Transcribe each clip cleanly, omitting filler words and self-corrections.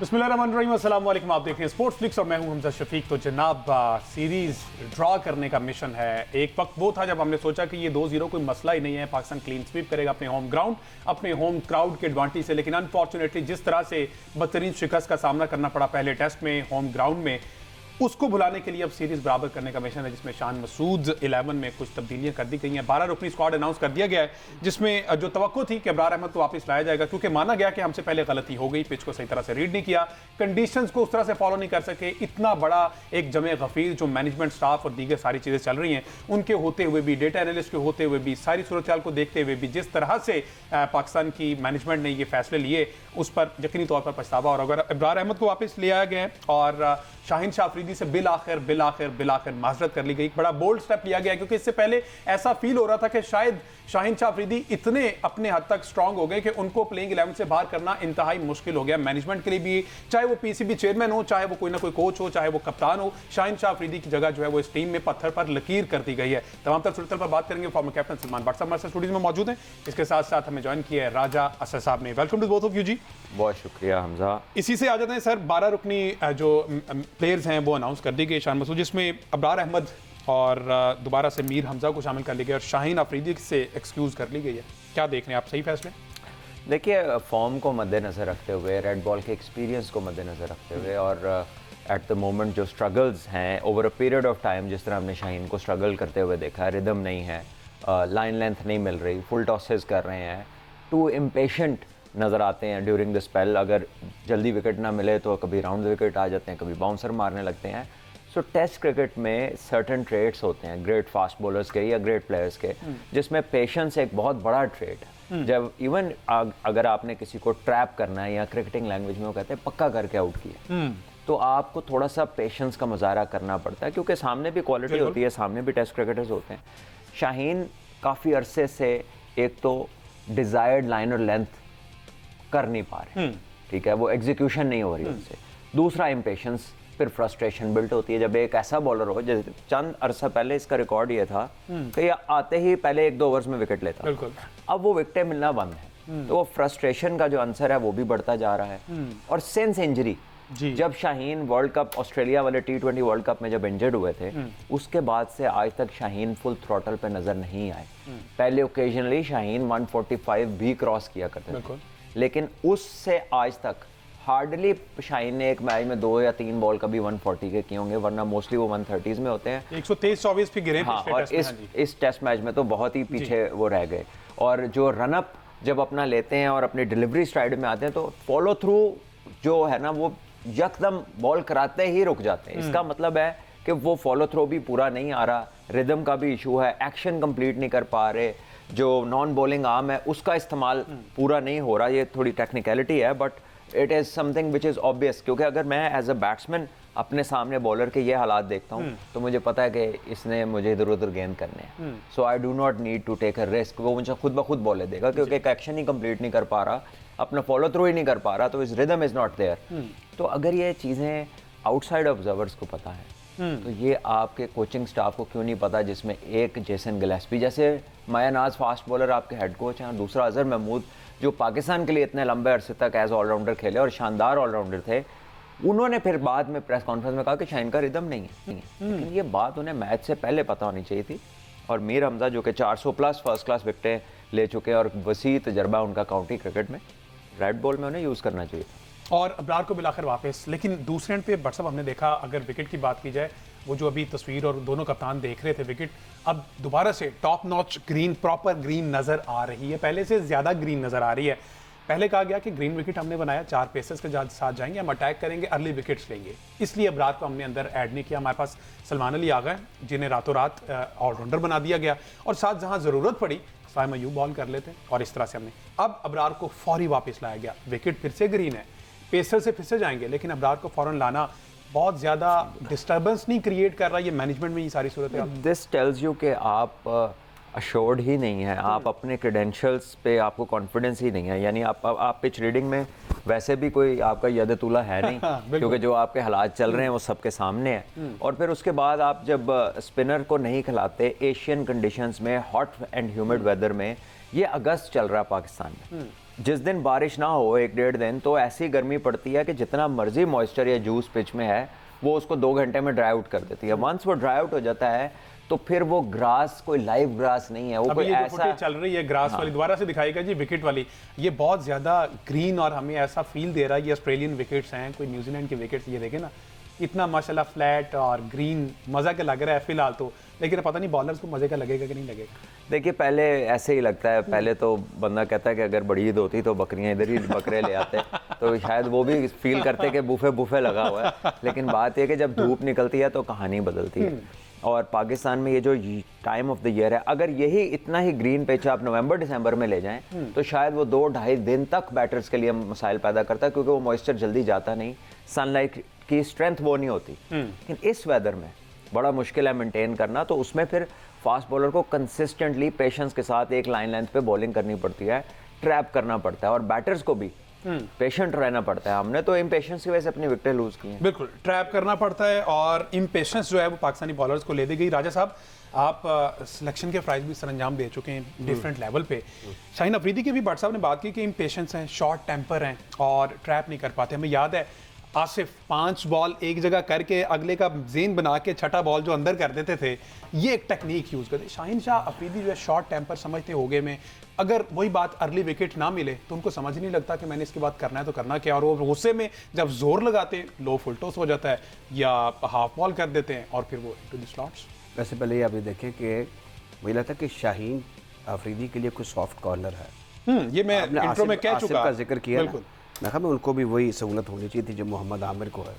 बिस्मिल्लाहिर्रहमानिर्रहीम, अस्सलाम वालेकुम। आप देख रहे हैं स्पोर्ट्स फ्लिक्स और मैं हूं हमजा शफीक। तो जनाब, सीरीज़ ड्रॉ करने का मिशन है। एक वक्त वो था जब हमने सोचा कि ये 2-0 कोई मसला ही नहीं है, पाकिस्तान क्लीन स्वीप करेगा अपने होम ग्राउंड, अपने होम क्राउड के एडवांटेज से। लेकिन अनफॉर्चुनेटली जिस तरह से बदतरीन शिकस्त का सामना करना पड़ा पहले टेस्ट में होम ग्राउंड में, उसको भुलाने के लिए अब सीरीज बराबर करने का मिशन है, जिसमें शान मसूद 11 में कुछ तब्दीलियां कर दी गई हैं। 12 रुकनी स्क्वाड अनाउंस कर दिया गया है, जिसमें जो तवक्को थी कि अबरार अहमद को वापस लाया जाएगा, क्योंकि माना गया कि हमसे पहले गलती हो गई, पिच को सही तरह से रीड नहीं किया, कंडीशंस को उस तरह से फॉलो नहीं कर सके। इतना बड़ा एक जमे गफीर जो मैनेजमेंट स्टाफ और दीगर सारी चीज़ें चल रही हैं, उनके होते हुए भी, डेटा एनालिस्ट के होते हुए भी, सारी सूरत को देखते हुए भी, जिस तरह से पाकिस्तान की मैनेजमेंट ने ये फैसले लिए, उस पर यकीनी तौर पर पछतावा। और अगर अबरार अहमद को वापस ले आया गया है और शाहीन शाह अफरीदी से बिल आखिर माजरत कर ली गई, बड़ा बोल्ड स्टेप लिया गया, क्योंकि इससे पहले ऐसा फील हो रहा था कि शायद शाहीन शाह अफरीदी इतने अपने हद तक स्ट्रांग हो गए कि उनको प्लेइंग 11 से बाहर करना इंतहाई मुश्किल हो गया मैनेजमेंट के लिए भी, चाहे वो पीसीबी चेयरमैन हो, चाहे वो कोई ना कोई कोच हो, चाहे वो कप्तान हो। शाहीन शाह अफरीदी की जगह जो है वो इस टीम में पत्थर पर लकीर कर दी गई है। तमाम तर सूरत पर बात करेंगे। फॉर्मर कैप्टन सलमान भट्ट साहब हमारे स्टूडियो में मौजूद हैं। इसके साथ साथ हमें ज्वाइन किया है राजा असद साहब ने। Welcome to both of you ji. बहुत शुक्रिया हमजा। इसी से आ जाते हैं सर, 12 रुकनी जो प्लेयर्स हैं वो अनाउंस कर दी गई शान मसूद, जिसमें अबरार अहमद और दोबारा से मीर हमजा को शामिल कर लिया गया और शाहीन अफरीदी से एक्सक्यूज़ कर ली गई है। क्या देख रहे हैं आप, सही फैसले? देखिए, फॉर्म को मद्देनज़र रखते हुए, रेड बॉल के एक्सपीरियंस को मद्देनज़र रखते हुए और एट द मोमेंट जो स्ट्रगल्स हैं over a period of time, जिस तरह हमने शाहीन को स्ट्रगल करते हुए देखा, रिदम नहीं है, लाइन लेंथ नहीं मिल रही, फुल टॉसेस कर रहे हैं, टू इम्पेशेंट नज़र आते हैं ड्यूरिंग द स्पेल। अगर जल्दी विकेट ना मिले तो कभी राउंड विकेट आ जाते हैं, कभी बाउंसर मारने लगते हैं। सो टेस्ट क्रिकेट में सर्टन ट्रेड्स होते हैं ग्रेट फास्ट बॉलर्स के या ग्रेट प्लेयर्स के, जिसमें पेशेंस एक बहुत बड़ा ट्रेड है। जब इवन अगर आपने किसी को ट्रैप करना है, या क्रिकेटिंग लैंग्वेज में वो कहते हैं पक्का करके आउट किया, तो आपको थोड़ा सा पेशेंस का मुजाहरा करना पड़ता है, क्योंकि सामने भी क्वालिटी होती है, सामने भी टेस्ट क्रिकेटर्स होते हैं। शाहीन काफ़ी अरसे से एक तो डिज़ायर्ड लाइन और लेंथ कर नहीं पा रहे, ठीक है, वो एग्जीक्यूशन नहीं हो रही उनसे। दूसरा इम्पेशेंस, फिर फ्रस्ट्रेशन बिल्ट होती है जब एक ऐसा बॉलर हो, जैसे चंद अरसा पहले इसका रिकॉर्ड ये था कि ये आते ही पहले 1-2 ओवर्स में विकेट लेता, अब वो विकेटें मिलना बंद है, तो वो फ्रस्ट्रेशन का जो आंसर है वो भी बढ़ता जा रहा है। और सिंस इंजरी, जब शाहीन वर्ल्ड कप, ऑस्ट्रेलिया वाले T20 वर्ल्ड कप में जब इंजर्ड हुए थे, उसके बाद से आज तक शाहीन फुल थ्रॉटल पे नजर नहीं आए। पहले ओकेजनली शाहीन 145 भी क्रॉस किया करते थे, लेकिन उससे आज तक हार्डली शाहीन ने एक मैच में 2 या 3 बॉल कभी 140 के किए होंगे, वरना मोस्टली वो 130s में होते हैं। 123-24 भी गिरे। हाँ, और इस टेस्ट मैच में तो बहुत ही पीछे वो रह गए। और जो रनअप जब अपना लेते हैं और अपने डिलीवरी स्ट्राइड में आते हैं, तो फॉलो थ्रू जो है ना, वो यकदम बॉल कराते ही रुक जाते हैं। इसका मतलब है कि वो फॉलो थ्रू भी पूरा नहीं आ रहा, रिदम का भी इशू है, एक्शन कंप्लीट नहीं कर पा रहे, जो नॉन बॉलिंग आर्म है उसका इस्तेमाल पूरा नहीं हो रहा। ये थोड़ी टेक्निकलिटी है, but it is something which is obvious, क्योंकि अगर मैं एज अ बैट्समैन अपने सामने बॉलर के ये हालात देखता हूँ, तो मुझे पता है कि इसने मुझे इधर उधर गेंद करने हैं, so I do not need to take a risk. वो मुझे खुद ब खुद बॉले देगा, क्योंकि एक एक्शन ही कंप्लीट नहीं कर पा रहा, अपना फॉलो थ्रू ही नहीं कर पा रहा, तो इस रिदम इज़ नॉट देयर। तो अगर ये चीज़ें आउटसाइड ऑब्जर्वर्स को पता है, तो ये आपके कोचिंग स्टाफ को क्यों नहीं पता, जिसमें एक जेसन गिलेस्पी जैसे मायानाज फास्ट बॉलर आपके हेड कोच हैं, और दूसरा अजहर महमूद जो पाकिस्तान के लिए इतने लंबे अरसे तक एज ऑलराउंडर खेले और शानदार ऑलराउंडर थे। उन्होंने फिर बाद में प्रेस कॉन्फ्रेंस में कहा कि शाहीन का रिदम नहीं है, लेकिन ये बात उन्हें मैच से पहले पता होनी चाहिए थी। और मीर हमजा जो कि 400 प्लस फर्स्ट क्लास विकेटें ले चुके हैं और वसी तजर्बा उनका काउंटी क्रिकेट में, रेड बॉल में उन्हें यूज़ करना चाहिए था। और अबरार को बिलाखिर वापस, लेकिन दूसरे एंड पे भट्ट साहब हमने देखा, अगर विकेट की बात की जाए, वो जो अभी तस्वीर और दोनों कप्तान देख रहे थे विकेट, अब दोबारा से top notch green, proper green नज़र आ रही है, पहले से ज़्यादा ग्रीन नज़र आ रही है। पहले कहा गया कि ग्रीन विकेट हमने बनाया, 4 पेसर्स के साथ जाएंगे, हम अटैक करेंगे, अर्ली विकेट्स लेंगे, इसलिए अबरार को हमने अंदर ऐड नहीं किया। हमारे पास सलमान अली आ गए, जिन्हें रातों रात ऑलराउंडर बना दिया गया, और साथ जहां ज़रूरत पड़ी साइम अयूब बॉल कर लेते, और इस तरह से हमने अब अबरार को फौरी वापस लाया गया। विकेट फिर से ग्रीन है, पेसर से फिर से जाएंगे, लेकिन अबरार को फौरन लाना बहुत ज़्यादा डिस्टर्बेंस नहीं क्रिएट कर रहा, ये मैनेजमेंट में ये सारी सूरत है। दिस टेल्स यू कि आप अश्योर्ड ही नहीं है, आप अपने क्रेडेंशियल्स पे आपको कॉन्फिडेंस ही नहीं है। यानी आप पिच रीडिंग में वैसे भी कोई आपका यदतुल्ला है नहीं, क्योंकि जो आपके हालात चल रहे हैं वो सबके सामने है। और फिर उसके बाद आप जब स्पिनर को नहीं खिलाते एशियन कंडीशंस में, हॉट एंड ह्यूमिड वेदर में, ये अगस्त चल रहा है पाकिस्तान में, जिस दिन बारिश ना हो 1-1.5 दिन, तो ऐसी गर्मी पड़ती है कि जितना मर्जी मॉइस्चर या जूस पिच में है वो उसको 2 घंटे में ड्राई आउट कर देती है। वंस वो ड्राई आउट हो जाता है तो फिर वो ग्रास कोई लाइव ग्रास नहीं है, वो कोई ये जो ऐसा फुटेज चल रही है ग्रास वाली, दोबारा से दिखाएगा जी विकेट वाली, ये बहुत ज्यादा ग्रीन और हमें ऐसा फील दे रहा है ये ऑस्ट्रेलियन विकेट्स हैं, कोई न्यूजीलैंड के विकेट्स, ये देखे ना इतना माशाल्लाह फ्लैट और ग्रीन, मजा का लग रहा है फिलहाल तो, लेकिन पता नहीं बॉलर्स को मजे का लगेगा कि नहीं लगेगा। देखिए पहले ऐसे ही लगता है, पहले तो बंदा कहता है कि अगर बड़ी ईद होती तो बकरियां इधर ही बकरे ले आते, तो शायद वो भी फील करते कि बूफे बूफे लगा हुआ है। लेकिन बात यह कि जब धूप निकलती है तो कहानी बदलती है। और पाकिस्तान में ये जो टाइम ऑफ द ईयर है, अगर यही इतना ही ग्रीन पिच आप नवंबर दिसंबर में ले जाएं तो शायद वो 2-2.5 दिन तक बैटर्स के लिए मसाइल पैदा करता है, क्योंकि वो मॉइस्चर जल्दी जाता नहीं, सनलाइट की स्ट्रेंथ वो नहीं होती। लेकिन इस वेदर में बड़ा मुश्किल है मेंटेन करना, तो उसमें फिर फास्ट बॉलर को कंसिस्टेंटली पेशेंस के साथ एक लाइन लेंथ पे बॉलिंग करनी पड़ती है, ट्रैप करना पड़ता है, और बैटर्स को भी पेशेंट रहना पड़ता है। हमने तो इम्पेशेंस की वजह से अपनी विकेटें लूज की हैं। बिल्कुल ट्रैप करना पड़ता है और इम्पेशेंस जो है वो पाकिस्तानी बॉलर्स को ले दी गई। राजा साहब, आप सिलेक्शन के प्राइज भी सरंजाम दे चुके हैं डिफरेंट लेवल पे। शाहीन अफरीदी की भी भट्ट साहब ने बात की कि इम्पेशेंस हैं, शॉर्ट टेम्पर हैं और ट्रैप नहीं कर पाते। हमें याद है आसिफ 5 बॉल एक जगह करके अगले का जेन बना के छठा बॉल जो अंदर कर देते थे, ये एक टेक्निक यूज करते। शाहीन शाह अफरीदी जो है शॉर्ट टेम्पर समझते हो गए में, अगर वही बात अर्ली विकेट ना मिले तो उनको समझ नहीं लगता कि मैंने इसके बाद करना है तो करना क्या, और वो गुस्से में जब जोर लगाते लो फुल टॉस हो जाता है या हाफ बॉल कर देते हैं और फिर वो इनटू द स्लॉट्स। वैसे पहले आप ये देखें कि मुझे लगता है कि शाहीन अफरीदी के लिए कुछ सॉफ्ट कॉर्नर है। ये मैं इंट्रो में कह चुका, का जिक्र किया बिल्कुल। मैं कहा उनको भी वही सहूलत होनी चाहिए थी जो मोहम्मद आमिर को है।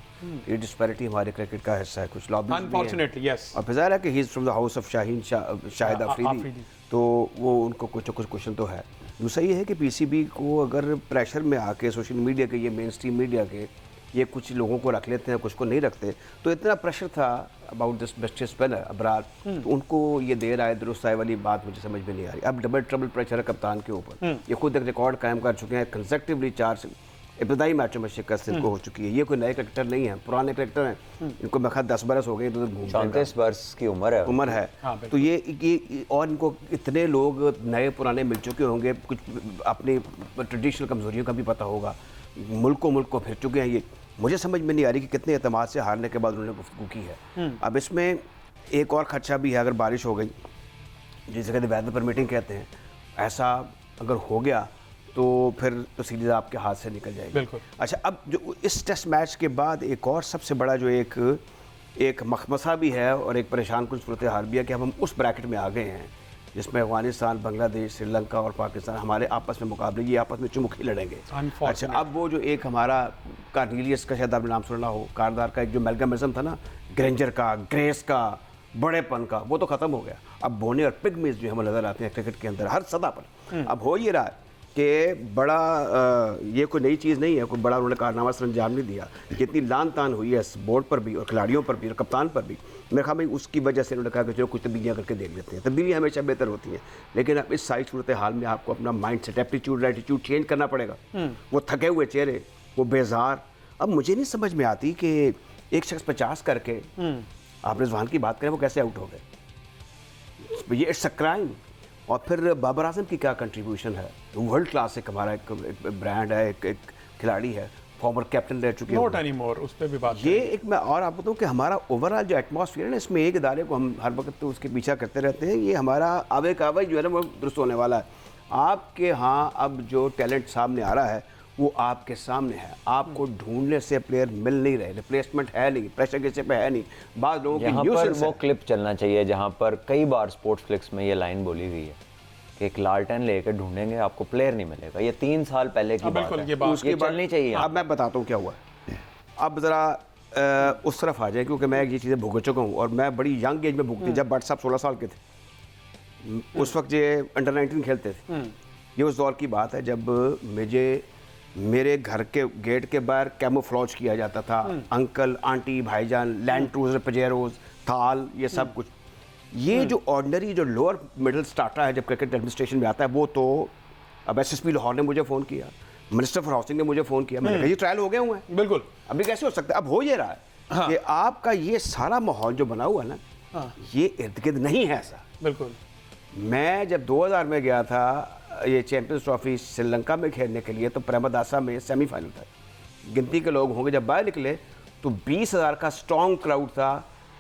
ये डिस्पैरिटी हमारे क्रिकेट का हिस्सा है, कुछ लॉबीज अनफॉर्चुनेटली यस। और फिर ज़ाहिर है कि he is from the house of Shahid Afridi, तो वो उनको कुछ क्वेश्चन तो है। दूसरा ये है कि पीसीबी को अगर प्रेशर में आके सोशल मीडिया के, ये मेन स्ट्रीम मीडिया के, ये कुछ लोगों को रख लेते हैं कुछ को नहीं रखते, तो इतना प्रेशर था about this best spinner Abrar, तो उनको ये देर आए दुरुस्त आए वाली बात मुझे समझ में नहीं आ रही। अब डबल ट्रबल प्रेशर है कप्तान के ऊपर, ये खुद एक रिकॉर्ड कायम कर चुके हैं, कंसेक्टिवली 4 इब्तदाई मैचों में शिकस्त इनको हो चुकी है। ये कोई नए क्रिकेटर नहीं है, पुराने क्रिकेटर हैं, इनको मैं 10 बरस हो गए इधर घूमते 34 वर्ष की उम्र है। तो ये और इनको इतने लोग नए पुराने मिल चुके होंगे, कुछ अपनी ट्रेडिशनल कमजोरियों का भी पता होगा, मुल्क को फिर चुके हैं। ये मुझे समझ में नहीं आ रही कि कितने एतमाद से हारने के बाद उन्होंने गुफ्तगू की है। अब इसमें एक और खदशा भी है, अगर बारिश हो गई, जिसे कहते वेदर परमिटिंग कहते हैं, ऐसा अगर हो गया तो फिर तो सीरीज आपके हाथ से निकल जाएगी। बिल्कुल। अच्छा, अब जो इस टेस्ट मैच के बाद एक और सबसे बड़ा जो एक मखमसा भी है और एक परेशान कुछ सूरत हाल भी है कि हम उस ब्रैकेट में आ गए हैं जिसमें अफगानिस्तान, बांग्लादेश, श्रीलंका और पाकिस्तान हमारे आपस में मुकाबले, ये आपस में चुमुखी लड़ेंगे। अच्छा, अब वो जो एक हमारा कार्निलियस का, शायद आपने नाम सुना हो, कारदार का एक जो एमेल्गमेज़म था ना, ग्रेंजर का, ग्रेस का, बड़ेपन का, वो तो ख़त्म हो गया। अब बोने और पिगमीज जो हमें नज़र आते हैं क्रिकेट के अंदर हर सतह पर। अब हो ये रहा है कि बड़ा ये कोई नई चीज़ नहीं है, कोई बड़ा उन्होंने कारनामा सर अंजाम नहीं दिया। जितनी लान तान हुई है इस बोर्ड पर भी और खिलाड़ियों पर भी और कप्तान पर भी, मेरे ख्याल में उसकी वजह से उन्होंने कहा कि चलो कुछ तब्दीलियाँ करके देख लेते हैं। तब्दीलियाँ हमेशा बेहतर होती हैं, लेकिन अब इस साइड सूरत हाल में आपको अपना माइंड सेट, एटीट्यूड चेंज करना पड़ेगा। वो थके हुए चेहरे, वो बेजार, अब मुझे नहीं समझ में आती कि एक शख्स 50 करके, आप रिजवान की बात करें, वो कैसे आउट हो गए। ये इट्स अ क्राइम। और फिर बाबर आजम की क्या कंट्रीब्यूशन है, वर्ल्ड क्लास एक हमारा एक ब्रांड है, एक खिलाड़ी है, फॉर्मर कैप्टन रह चुके हैं, उस पर भी बात ये एक मैं और आप बताऊँ कि हमारा ओवरऑल जो एटमॉस्फेयर है ना, इसमें एक इदारे को हम हर वक्त तो उसके पीछा करते रहते हैं, ये हमारा आवे कावे जो है ना वो दुरुस्त होने वाला है। आपके यहाँ अब जो टैलेंट सामने आ रहा है वो आपके सामने है, आपको ढूंढने से प्लेयर मिल नहीं रहे, रिप्लेसमेंट है नहीं, प्रेशर किसी पे है नहीं। बाद लोगों की न्यूज़ वो क्लिप चलना चाहिए जहाँ पर कई बार स्पोर्ट्स फ्लिक्स में ये लाइन बोली गई है कि एक लालटेन लेकर ढूंढेंगे, आपको प्लेयर नहीं मिलेगा। ये 3 साल पहले की बात है, उसकी चलनी चाहिए। अब मैं बताता हूँ क्या हुआ। अब ज़रा उस तरफ आ जाए, क्योंकि मैं ये चीज़ें भुगत चुका हूँ और मैं बड़ी यंग एज में भुगती। जब भट्ट साहब 16 साल के थे, उस वक्त ये अंडर 19 खेलते थे। ये उस दौर की बात है जब मेरे घर के गेट के बाहर कैमोफ्लॉज किया जाता था, अंकल, आंटी, भाईजान, लैंड क्रूजर, पजेरोज, थाल, ये सब कुछ। ये जो ऑर्डिनरी जो लोअर मिडिल स्टार्टर है जब क्रिकेट एडमिनिस्ट्रेशन में आता है, वो तो अब एसएसपी लाहौर ने मुझे फ़ोन किया, मिनिस्टर फॉर हाउसिंग ने मुझे फ़ोन किया, मैंने कहा ये ट्रायल हो गए हुए हैं। बिल्कुल, अभी कैसे हो सकता है। अब हो ये रहा है कि आपका ये सारा माहौल जो बना हुआ है ना, ये इर्द गिर्द नहीं है ऐसा। बिल्कुल। मैं जब 2000 में गया था ये चैंपियंस ट्रॉफी श्रीलंका में खेलने के लिए तो प्रेमदासा में सेमीफाइनल था। गिनती के लोग होंगे, जब बाहर निकले तो 20,000 का स्ट्रॉन्ग क्राउड था,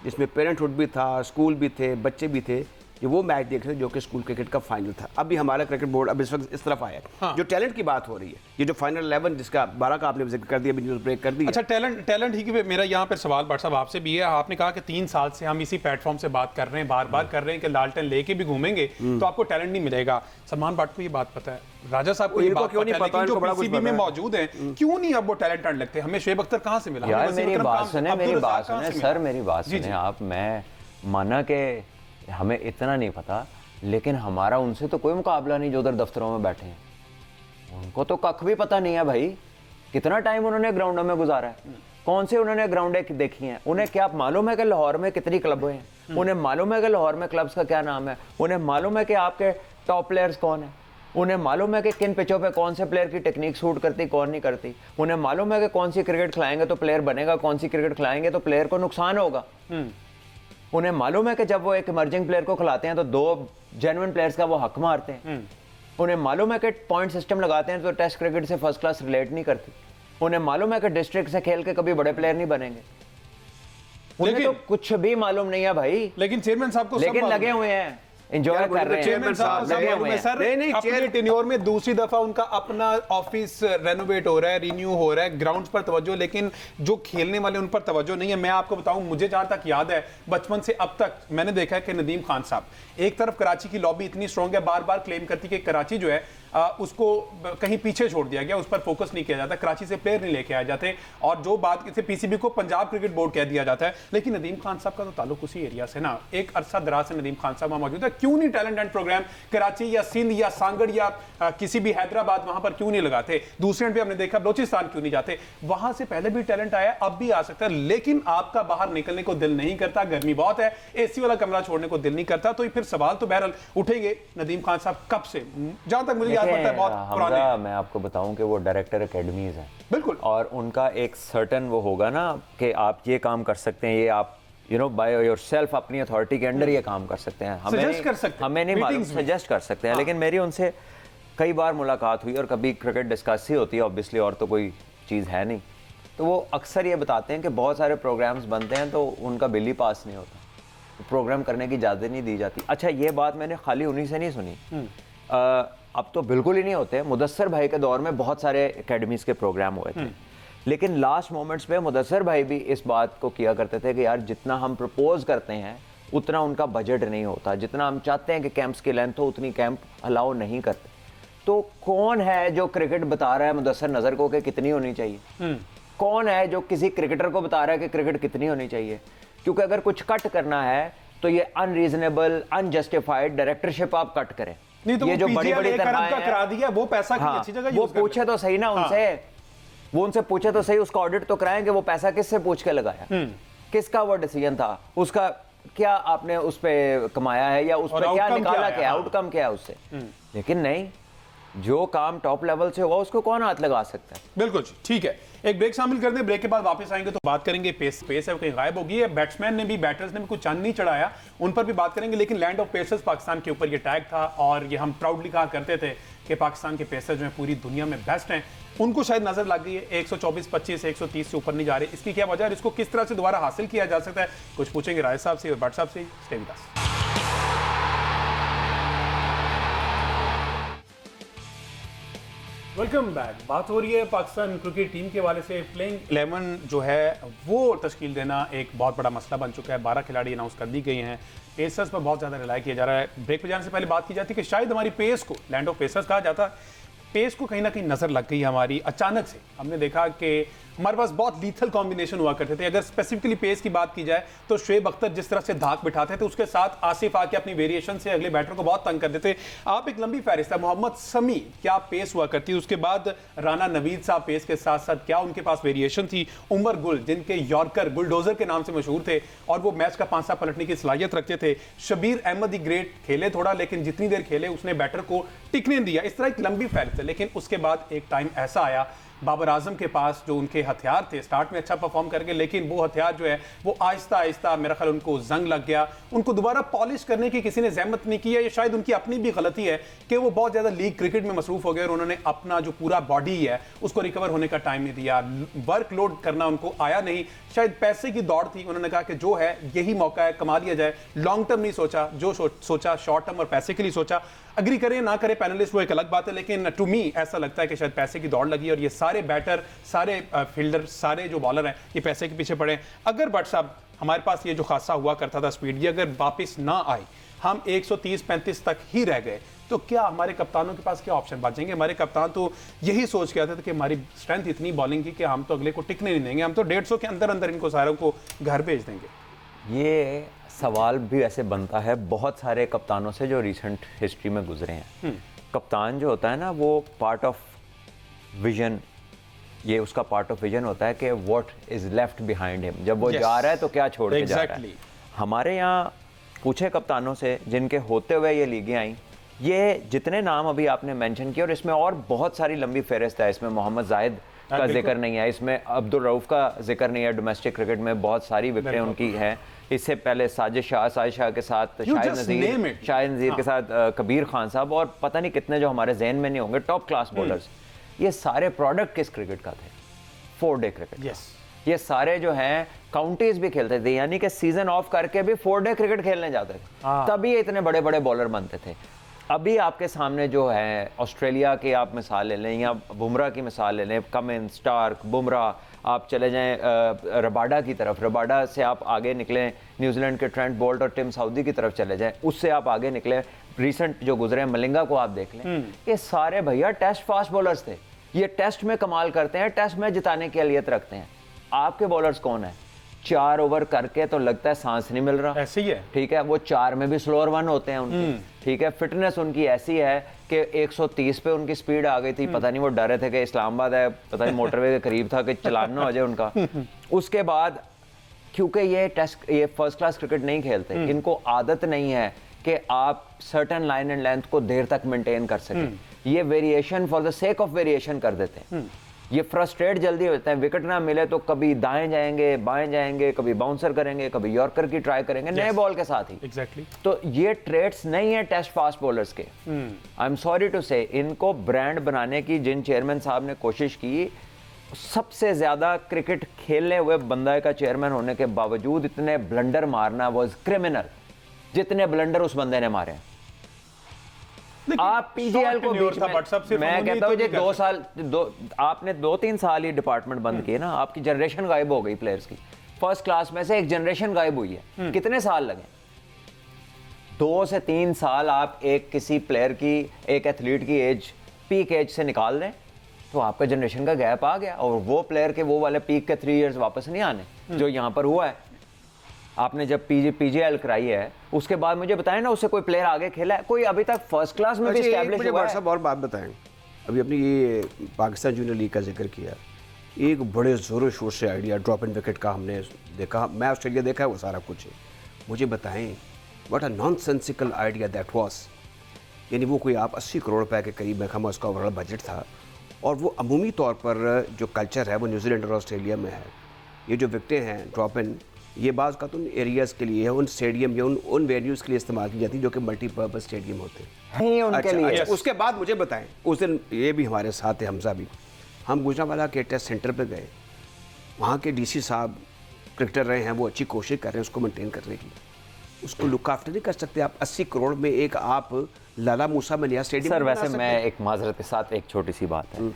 जिसमें पेरेंटहुड भी था, स्कूल भी थे, बच्चे भी थे। ये वो मैच देख रहे थे जो कि स्कूल क्रिकेट का फाइनल था। अभी हमारा क्रिकेट बोर्ड अब इस वक्त इस तरफ आया है। हाँ। जो टैलेंट की बात हो रही है, ये जो फाइनल 11 जिसका 12 का आपने जिक्र कर दिया, अभी न्यूज़ ब्रेक कर दी। अच्छा, टैलेंट ही कि मेरा यहाँ पर सवाल भाट साहब आपसे भी है। आपने कहा कि 3 साल से हम इसी प्लेटफॉर्म से बात कर रहे हैं, बार बार कर रहे हैं कि लालटेन लेके भी घूमेंगे तो आपको टैलेंट नहीं मिलेगा। सलमान भाट को ये बात पता है, राजा साहब को ये बात क्यों नहीं पता है, पता, लेकिन जो इनको बड़ा कुछ पीसीबी में पता है। मौजूद हैं क्यों नहीं अब वो टैलेंट आने लगते? हमें शुएब अख्तर कहाँ से मिला? यार हमें मेरी वसीम बात अकरम सुने, कहाँ- मेरी अब्दुल बात रज़ाक कहाँ सुने से सर, मिला? मेरी बात जी, सुने जी। आप। मैं माना कि हमें इतना नहीं पता, लेकिन हमारा उनसे तो कोई मुकाबला नहीं जो उधर दफ्तरों में बैठे हैं। उनको तो कख भी पता नहीं है भाई, कितना टाइम उन्होंने ग्राउंडों में गुजारा है, कौन से उन्होंने ग्राउंडें देखी हैं। उन्हें क्या मालूम है कि लाहौर में कितनी क्लब हैं? उन्हें मालूम है कि लाहौर में क्लब्स का क्या नाम है? उन्हें मालूम है कि आपके टॉप प्लेयर्स कौन है? उन्हें मालूम है कि किन पिचों पे कौन से प्लेयर की टेक्निक सूट करती, कौन नहीं करती? उन्हें मालूम है कि कौन सी क्रिकेट खिलाएंगे तो प्लेयर बनेगा, कौन सी क्रिकेट खिलाएंगे तो प्लेयर को नुकसान होगा। उन्हें मालूम है कि जब वो एक इमर्जिंग प्लेयर को खिलाते हैं तो 2 जेन्युइन प्लेयर्स का वो हक मारते हैं। उन्हें मालूम है कि पॉइंट सिस्टम लगाते हैं तो टेस्ट क्रिकेट से फर्स्ट क्लास रिलेट नहीं करती। उन्हें मालूम है कि डिस्ट्रिक्ट से खेल के कभी बड़े प्लेयर नहीं बनेंगे। उन्हें तो कुछ भी मालूम नहीं है भाई, लेकिन चेयरमैन साहब को लेकिन लगे हुए हैं, एंजॉय यार, कर रहे हैं। चेयरमैन साहब को लगे सब मालूम हुए है हैं। सर। नहीं, अपने टेन्योर में दूसरी दफा उनका अपना ऑफिस रेनोवेट हो रहा है, रिन्यू हो रहा है, ग्राउंड्स पर तवज्जो, लेकिन जो खेलने वाले उन पर तवज्जो नहीं है। मैं आपको बताऊं, मुझे जहां तक याद है बचपन से अब तक मैंने देखा है कि नदीम खान साहब, एक तरफ कराची की लॉबी इतनी स्ट्रांग है, बार बार क्लेम करती कि कराची जो है उसको कहीं पीछे छोड़ दिया गया, उस पर फोकस नहीं किया जाता, कराची से प्लेयर नहीं लेके आए जाते, और जो बात इसे पीसीबी को पंजाब क्रिकेट बोर्ड कह दिया जाता है। लेकिन नदीम खान साहब का तो ताल्लुक उसी एरिया से ना, एक अरसा दराज से नदीम खान साहब वहां मौजूद है। क्यों नहीं टैलेंट एंड प्रोग्राम कराची या सिंध या सांगड़ या किसी भी हैदराबाद वहां पर क्यों नहीं लगाते? दूसरे एंड पे हमने देखा बलोचिस्तान क्यों नहीं जाते? वहां से पहले भी टैलेंट आया, अब भी आ सकता है, लेकिन आपका बाहर निकलने को दिल नहीं करता, गर्मी बहुत है, एसी वाला कमरा छोड़ने को दिल नहीं करता। तो फिर सवाल तो बहरहाल उठेंगे, नदीम खान साहब कब से, जहां तक मुझे याद पड़ता है बहुत हमजा, मैं आपको बताऊं कि वो डायरेक्टर एकेडमीज हैं बिल्कुल, और उनका एक सर्टन वो होगा ना कि आप ये काम कर सकते हैं, ये आप बाय योरसेल्फ अपनी अथॉरिटी के अंडर ये काम कर सकते हैं। Suggest कर सकते हैं, हमें नहीं मालूम, meetings में। सजेस्ट कर सकते हैं। लेकिन मेरी उनसे कई बार मुलाकात हुई और कभी क्रिकेट डिस्कस ही होती है ऑब्वियसली, और तो कोई चीज़ है नहीं। तो वो अक्सर ये बताते हैं कि बहुत सारे प्रोग्राम्स बनते हैं तो उनका बिल ही पास नहीं होता, प्रोग्राम करने की इजाज़त नहीं दी जाती। अच्छा, ये बात मैंने खाली उन्हीं से नहीं सुनी, अब तो बिल्कुल ही नहीं होते। मुदस्सर भाई के दौर में बहुत सारे एकेडमीज़ के प्रोग्राम हुए थे, लेकिन लास्ट मोमेंट्स पे मुदस्सर भाई भी इस बात को किया करते थे कि यार जितना हम प्रपोज करते हैं उतना उनका बजट नहीं होता, जितना हम चाहते हैं कि कैंप्स की लेंथ हो उतनी कैंप अलाउ नहीं करते। तो कौन है जो क्रिकेट बता रहा है मुदस्सर नज़र को कि कितनी होनी चाहिए? कौन है जो किसी क्रिकेटर को बता रहा है कि क्रिकेट कितनी होनी चाहिए? क्योंकि अगर कुछ कट करना है तो ये अनरीजनेबल, अनजस्टिफाइड डायरेक्टरशिप आप कट करें। नहीं तो ये जो बड़ी बड़ी तरह का करा दिया, वो पैसा की अच्छी जगह वो यूज कर पूछे तो सही ना उनसे, वो उनसे पूछे तो सही, उसका ऑडिट तो कराएं कि वो पैसा किससे पूछ के लगाया, किसका वो डिसीजन था, उसका क्या आपने उस पे कमाया है या उस पे क्या निकाला, क्या आउटकम क्या है उससे। लेकिन नहीं, जो काम टॉप लेवल से हुआ उसको कौन हाथ लगा सकता है? बिल्कुल ठीक है, एक ब्रेक शामिल कर दें, ब्रेक के बाद वापस आएंगे तो बात करेंगे पेस है कहीं गायब होगी है, बैट्समैन ने भी, बैटर्स ने भी कुछ चांद नहीं चढ़ाया, उन पर भी बात करेंगे। लेकिन लैंड ऑफ पेसर्स पाकिस्तान के ऊपर ये टैग था और ये हम प्राउडली कहा करते थे कि पाकिस्तान के पेसर जो हैं पूरी दुनिया में बेस्ट हैं। उनको शायद नजर लग गई है 124-25 130 से ऊपर नहीं जा रहे, इसकी क्या वजह है, इसको किस तरह से दोबारा हासिल किया जा सकता है, कुछ पूछेंगे राय साहब से और भट्ट साहब से। Stay with us. Welcome back. बात हो रही है पाकिस्तान क्रिकेट टीम के वाले से। प्लेइंग 11 जो है वो तश्कील देना एक बहुत बड़ा मसला बन चुका है। 12 खिलाड़ी अनाउंस कर दी गई हैं, पेसर्स पर बहुत ज़्यादा रिलाई किया जा रहा है। ब्रेक पे जाने से पहले बात की जाती है कि शायद हमारी पेस को, लैंड ऑफ पेसर्स कहा जाता, पेस को कहीं ना कहीं नजर लग गई हमारी। अचानक से हमने देखा कि हमारे पास बहुत लीथल कॉम्बिनेशन हुआ करते थे। अगर स्पेसिफिकली पेस की बात की जाए तो शुएब अख्तर जिस तरह से धाक बिठाते थे, उसके साथ आसिफ आके अपनी वेरिएशन से अगले बैटर को बहुत तंग कर देते। आप एक लंबी फहरिस्त है, मोहम्मद समी क्या पेस हुआ करती, उसके बाद राना नवीद साहब पेस के साथ साथ क्या उनके पास वेरिएशन थी, उमर गुल जिनके यॉर्कर बुलडोजर के नाम से मशहूर थे और वो मैच का पांसा पलटने की सलाहियत रखते थे। शबीर अहमद दी ग्रेट खेले थोड़ा, लेकिन जितनी देर खेले उसने बैटर को टिकने दिया। इस तरह एक लंबी फहरिस्त है। लेकिन उसके बाद एक टाइम ऐसा आया बाबर आजम के पास जो उनके हथियार थे, स्टार्ट में अच्छा परफॉर्म करके, लेकिन वो हथियार जो है वो आहिस्ता आहिस्ता मेरा ख्याल उनको जंग लग गया। उनको दोबारा पॉलिश करने की किसी ने जहमत नहीं की है। ये शायद उनकी अपनी भी गलती है कि वो बहुत ज़्यादा लीग क्रिकेट में मसरूफ हो गए और उन्होंने अपना जो पूरा बॉडी है उसको रिकवर होने का टाइम नहीं दिया, वर्कलोड करना उनको आया नहीं। शायद पैसे की दौड़ थी, उन्होंने कहा कि जो है यही मौका है, कमा लिया जाए। लॉन्ग टर्म नहीं सोचा, जो सोचा शॉर्ट टर्म और पैसे के लिए सोचा। अग्री करें ना करें पैनलिस्ट, वो एक अलग बात है, लेकिन टू मी ऐसा लगता है कि शायद पैसे की दौड़ लगी और ये सारे बैटर, सारे फील्डर, सारे जो बॉलर हैं ये पैसे के पीछे पड़े। अगर भट्ट साहब हमारे पास ये जो खासा हुआ करता था स्पीड, ये अगर वापस ना आई, हम 130-135 तक ही रह गए, तो क्या हमारे कप्तानों के पास क्या ऑप्शन बचेंगे? हमारे कप्तान तो यही सोच के आते थे कि हमारी स्ट्रेंथ इतनी बॉलिंग की कि हम तो अगले को टिकने नहीं देंगे, हम तो 150 के अंदर अंदर इनको सारों को घर भेज देंगे। ये सवाल भी ऐसे बनता है बहुत सारे कप्तानों से जो रिसेंट हिस्ट्री में गुजरे हैं। कप्तान जो होता है ना, वो पार्ट ऑफ विजन, ये उसका पार्ट ऑफ विजन होता है कि what is left behind him, जब वो जा रहा है तो क्या छोड़ के जा रहा है। हमारे यहाँ पूछे कप्तानों से जिनके होते हुए ये लीगें आई, ये जितने नाम अभी आपने मेंशन किए और इसमें और बहुत सारी लंबी फहरिस्त है, इसमें मोहम्मद जाहिद का जिक्र नहीं है, इसमें अब्दुल रऊफ का जिक्र नहीं है, डोमेस्टिक क्रिकेट में बहुत सारी विकेटें उनकी हैं। इससे पहले साजिद शाह के साथ शाहिद नज़ीर के साथ कबीर खान साहब और पता नहीं कितने जो हमारे जहन में नहीं होंगे टॉप क्लास बॉलर्स। ये सारे प्रोडक्ट किस क्रिकेट का थे? 4 डे क्रिकेट। ये सारे जो हैं काउंटीज भी खेलते थे, यानी कि सीजन ऑफ करके भी 4 डे क्रिकेट खेलने जाते थे, तभी इतने बड़े बड़े बॉलर बनते थे। अभी आपके सामने जो है ऑस्ट्रेलिया की आप मिसाल ले लें या बुमराह की मिसाल ले लें, कमिंस, स्टार्क, बुमराह, आप चले जाएं रबाडा की तरफ, रबाडा से आप आगे निकलें न्यूजीलैंड के ट्रेंट बोल्ट और टिम साउदी की तरफ चले जाएं, उससे आप आगे निकले रिसेंट जो गुजरे मलिंगा को आप देख लें। ये सारे भैया टेस्ट फास्ट बॉलर्स थे, ये टेस्ट में कमाल करते हैं, टेस्ट में जिताने की अहलियत रखते हैं। आपके बॉलर्स कौन है? 4 ओवर करके तो लगता है सांस नहीं मिल रहा, ऐसे ही है, ठीक है। वो 4 में भी स्लोअर 1 होते हैं उनके, ठीक है। फिटनेस उनकी ऐसी है कि 130 पे उनकी स्पीड आ गई थी, पता नहीं वो डरे थे कि इस्लामाबाद है, पता नहीं मोटरवे के करीब था कि चलान ना हो जाए उनका। उसके बाद क्योंकि ये फर्स्ट क्लास क्रिकेट नहीं खेलते, इनको आदत नहीं है कि आप सर्टेन लाइन एंड लेंथ को देर तक मेंटेन कर सकें। ये variation for the sake of variation कर देते हैं। ये फ्रस्ट्रेट जल्दी होते हैं, विकेट ना मिले तो कभी दाएं जाएंगे, बाएं जाएंगे, कभी बाउंसर करेंगे, कभी यॉर्कर की ट्राई करेंगे, नए बॉल के साथ ही। एग्जैक्टली। तो ये ट्रेड्स नहीं है टेस्ट फास्ट बॉलर्स के। आई एम सॉरी टू से, इनको ब्रांड बनाने की जिन चेयरमैन साहब ने कोशिश की, सबसे ज्यादा क्रिकेट खेलने हुए बंदा का चेयरमैन होने के बावजूद इतने ब्लंडर मारना वाज क्रिमिनल, जितने ब्लंडर उस बंदे ने मारे। आप पीजीएल को बीच में, मैं कहता हूं, 2 साल आपने 2-3 साल ही डिपार्टमेंट बंद किए ना, आपकी जनरेशन गायब हो गई प्लेयर्स की। फर्स्ट क्लास में से एक जनरेशन गायब हुई है। कितने साल लगे? 2 से 3 साल आप एक किसी प्लेयर की, एक एथलीट की एज, पीक एज से निकाल दें तो आपका जनरेशन का गैप आ गया, और वो प्लेयर के वो वाले पीक के 3 इयर्स वापस नहीं आने जो यहां पर हुआ है। आपने जब पीजीएल कराई है, उसके बाद मुझे बताएं ना, उससे कोई प्लेयर आगे खेला है? कोई अभी तक फर्स्ट क्लास में भी एस्टैब्लिश हुआ है? और बात बताएं, अभी अपनी ये पाकिस्तान जूनियर लीग का जिक्र किया, एक बड़े जोरों शोर से आइडिया ड्रॉप इन विकेट का हमने देखा, मैं ऑस्ट्रेलिया देखा है, वो सारा कुछ है। मुझे बताएं what a nonsensical idea that was. यानी वो कोई आप 80 करोड़ रुपए के करीब में उसका ओवरऑल बजट था, और वो अमूमी तौर पर जो कल्चर है वो न्यूजीलैंड और ऑस्ट्रेलिया में है। ये जो विकेटें हैं ड्रॉप इन, ये बाज़ का तो उन एरियाज़ के लिए है, उन स्टेडियम या उन वेन्यूज़ के लिए इस्तेमाल की जाती है जो कि मल्टीपर्पज़ स्टेडियम होते हैं उनके लिए। अच्छा, उसके बाद मुझे बताएं, उस दिन ये भी हमारे साथ है हमजा भी, हम गुजरांवाला के टेस्ट सेंटर पे गए, वहाँ के डीसी साहब क्रिकेटर रहे हैं, वो अच्छी कोशिश कर रहे हैं उसको मेंटेन करने की, उसको लुक आफ्टर नहीं कर सकते आप। 80 करोड़ में एक आप लाला मूसा में नया स्टेडियम। सर वैसे मैं एक माजरत के साथ एक छोटी सी बात है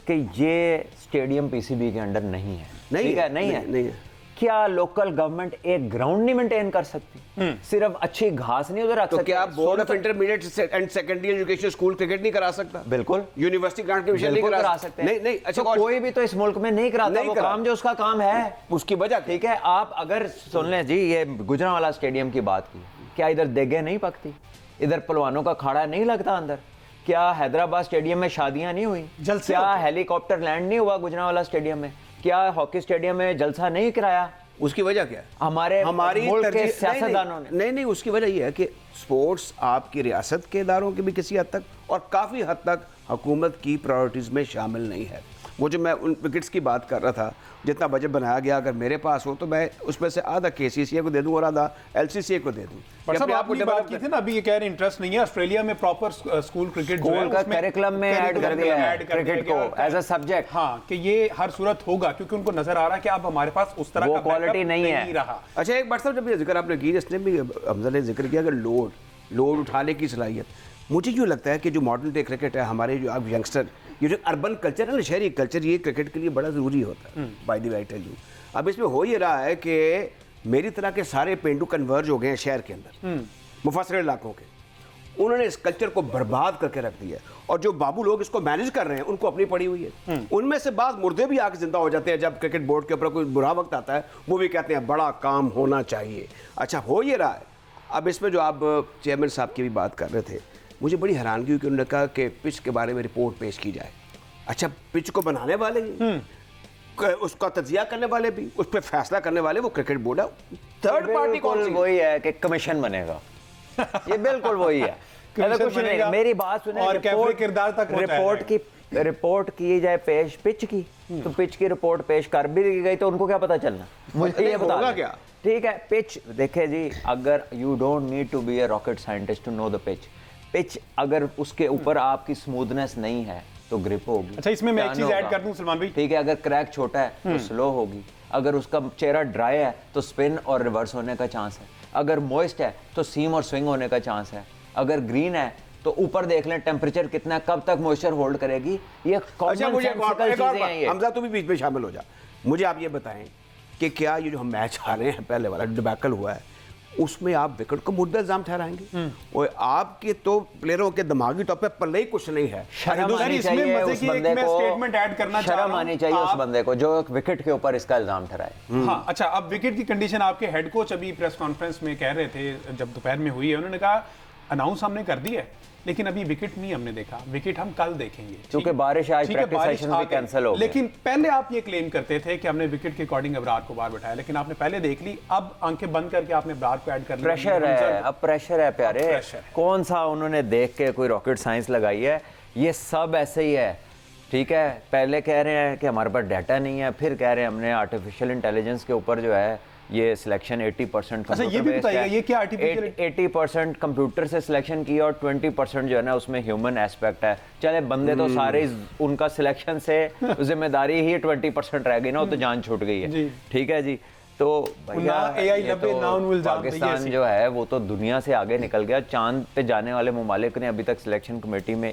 कि ये स्टेडियम पीसीबी के अंडर नहीं है, नहीं है। क्या लोकल गवर्नमेंट एक ग्राउंड नहीं मेंटेन कर सकती? सिर्फ अच्छी घास नहीं उधर रख सकती? तो क्या board of intermediate and secondary education school cricket नहीं करा सकता? बिल्कुल। यूनिवर्सिटी ग्रांट के विषय नहीं करा सकते? नहीं। अच्छा, तो कोई भी तो इस मुल्क में नहीं कराता, वो काम जो उसका काम है उसकी वजह, ठीक है। आप अगर सुन लें जी, ये गुजरांवाला स्टेडियम की बात की, क्या इधर देगे नहीं पकती? इधर पहलवानों का खाड़ा नहीं लगता अंदर? क्या हैदराबाद स्टेडियम में शादियां नहीं हुई? क्या हेलीकॉप्टर लैंड नहीं हुआ गुजरांवाला स्टेडियम में? क्या हॉकी स्टेडियम में जलसा नहीं कराया? उसकी वजह क्या? हमारी मुल्क के सियासतदानों ने नहीं, उसकी वजह यह है कि स्पोर्ट्स आपकी रियासत के इदारों के भी किसी हद तक और काफ़ी हद तक हुकूमत की प्रायोरिटीज़ में शामिल नहीं है। वो जो मैं उन विकेट्स की बात कर रहा था, जितना बजट बनाया गया अगर मेरे पास हो तो मैं उसमें से आधा KCCA को दे दूं और आधा LCCA को दे दूं। पर साहब आपने बात की थी ना, अभी ये कह रहे इंटरेस्ट नहीं है, ऑस्ट्रेलिया में प्रॉपर स्कूल क्रिकेट जो है का करिकुलम में ऐड कर दिया है क्रिकेट को एज अ सब्जेक्ट। हाँ, कि ये हर सूरत होगा, क्योंकि उनको नजर आ रहा है कि अब हमारे पास उस तरह वो का क्वालिटी नहीं रहा। अच्छा, एक बात साहब, जब ये जिक्र आपने की, इसने भी हमजा ने जिक्र किया अगर लोड उठाने की सलाहियत, मुझे यूँ लगता है कि जो मॉडर्न डे क्रिकेट है, हमारे जो अब यंगस्टर, ये जो अर्बन कल्चर है ना, शहरी कल्चर, ये क्रिकेट के लिए बड़ा ज़रूरी होता है। By the way I tell you, अब इसमें हो ये रहा है कि मेरी तरह के सारे पेंडू कन्वर्ज हो गए हैं शहर के अंदर, मुफस्सिल इलाकों के। उन्होंने इस कल्चर को बर्बाद करके रख दिया है, और जो बाबू लोग इसको मैनेज कर रहे हैं उनको अपनी पड़ी हुई है। उनमें से बाद मुर्दे भी आके जिंदा हो जाते हैं जब क्रिकेट बोर्ड के ऊपर कोई बुरा वक्त आता है, वो भी कहते हैं बड़ा काम होना चाहिए। अच्छा, हो ये रहा है। अब इसमें जो आप चेयरमैन साहब की भी बात कर रहे थे, मुझे बड़ी हैरानगी हुई कि उन्होंने कहा कि पिच के बारे में रिपोर्ट पेश की जाए। अच्छा, पिच को बनाने वाले उसका तजिया करने वाले भी, उस पर फैसला करने वाले वो क्रिकेट बोर्ड है। थर्ड पार्टी कौन सी? वही है कि कमीशन बनेगा। ये बिल्कुल वही है। कुछ नहीं, मेरी बात सुने, और कैमरे किरदार तक रिपोर्ट की जाए पेश पिच की, तो पिच की रिपोर्ट पेश कर भी गई तो उनको क्या पता चलना, मुझे ये बता क्या। ठीक है, पिच देखे जी, अगर you don't need to be a rocket scientist to know the pitch, अगर उसके ऊपर आपकी स्मूथनेस नहीं है तो ग्रिप होगी। अच्छा, इसमें मैं एक चीज ऐड कर दूं सलमान भाई, ठीक है, अगर क्रैक छोटा है तो स्लो होगी, अगर उसका चेहरा ड्राई है तो स्पिन और रिवर्स होने का चांस है, अगर मॉइस्ट है तो सीम और स्विंग होने का चांस है, अगर ग्रीन है तो ऊपर देख लें टेम्परेचर कितना है, कब तक मॉइस्चर होल्ड करेगी। ये कॉमन सेंसिकल चीजें हैं। हमजा तू भी बीच में शामिल हो जा। मुझे आप ये बताएं कि क्या ये जो हम मैच हारे हैं, पहले वाला डिबैकल हुआ है, उसमें आप विकेट को मुद्दा इल्जाम ठहराएंगे? और आपके तो प्लेयरों के दिमागी तौर पे पल्ले ही कुछ नहीं है। शर्म आनी चाहिए उस बंदे को, स्टेटमेंट ऐड करना शर्म आनी चाहिए उस बंदे को जो विकेट के ऊपर इसका इल्जाम ठहराए। हाँ, अच्छा, अब विकेट की कंडीशन आपके हेड कोच अभी प्रेस कॉन्फ्रेंस में कह रहे थे, जब दोपहर में हुई है, उन्होंने कहा अनाउंस हमने कर दी है, लेकिन अभी विकेट नहीं हमने देखा, विकेट हम कल देखेंगे, क्योंकि बारिश आज प्रैक्टिस सेशन भी कैंसिल हो गया। लेकिन पहले आप ये क्लेम करते थे कि हमने विकेट के अकॉर्डिंग अबरार को बाहर बैठाया, लेकिन आपने पहले देख ली, अब आंखें बंद करके आपने अबरार को ऐड कर लिया। प्रेशर है, अब प्रेशर है प्यारे। कौन सा उन्होंने देख के कोई रॉकेट साइंस लगाई है? ये सब ऐसे ही है, ठीक है। पहले कह रहे हैं कि हमारे पास डाटा नहीं है, फिर कह रहे हैं हमने आर्टिफिशियल इंटेलिजेंस के ऊपर जो है ये सिलेक्शन 80% अच्छा, ये भी बताइएगा, ये क्या आर्टिफिशियल? 80% कंप्यूटर से सिलेक्शन किया और 20% जो है ना उसमें ह्यूमन एस्पेक्ट है। चले बंदे तो सारे उनका सिलेक्शन से जिम्मेदारी ही 20% रह गई ना, वो तो जान छूट गई है, ठीक है जी। तो भैया पाकिस्तान जो है वो तो दुनिया से आगे निकल गया। चांद पे जाने वाले ममालिक ने अभी तक सिलेक्शन कमेटी में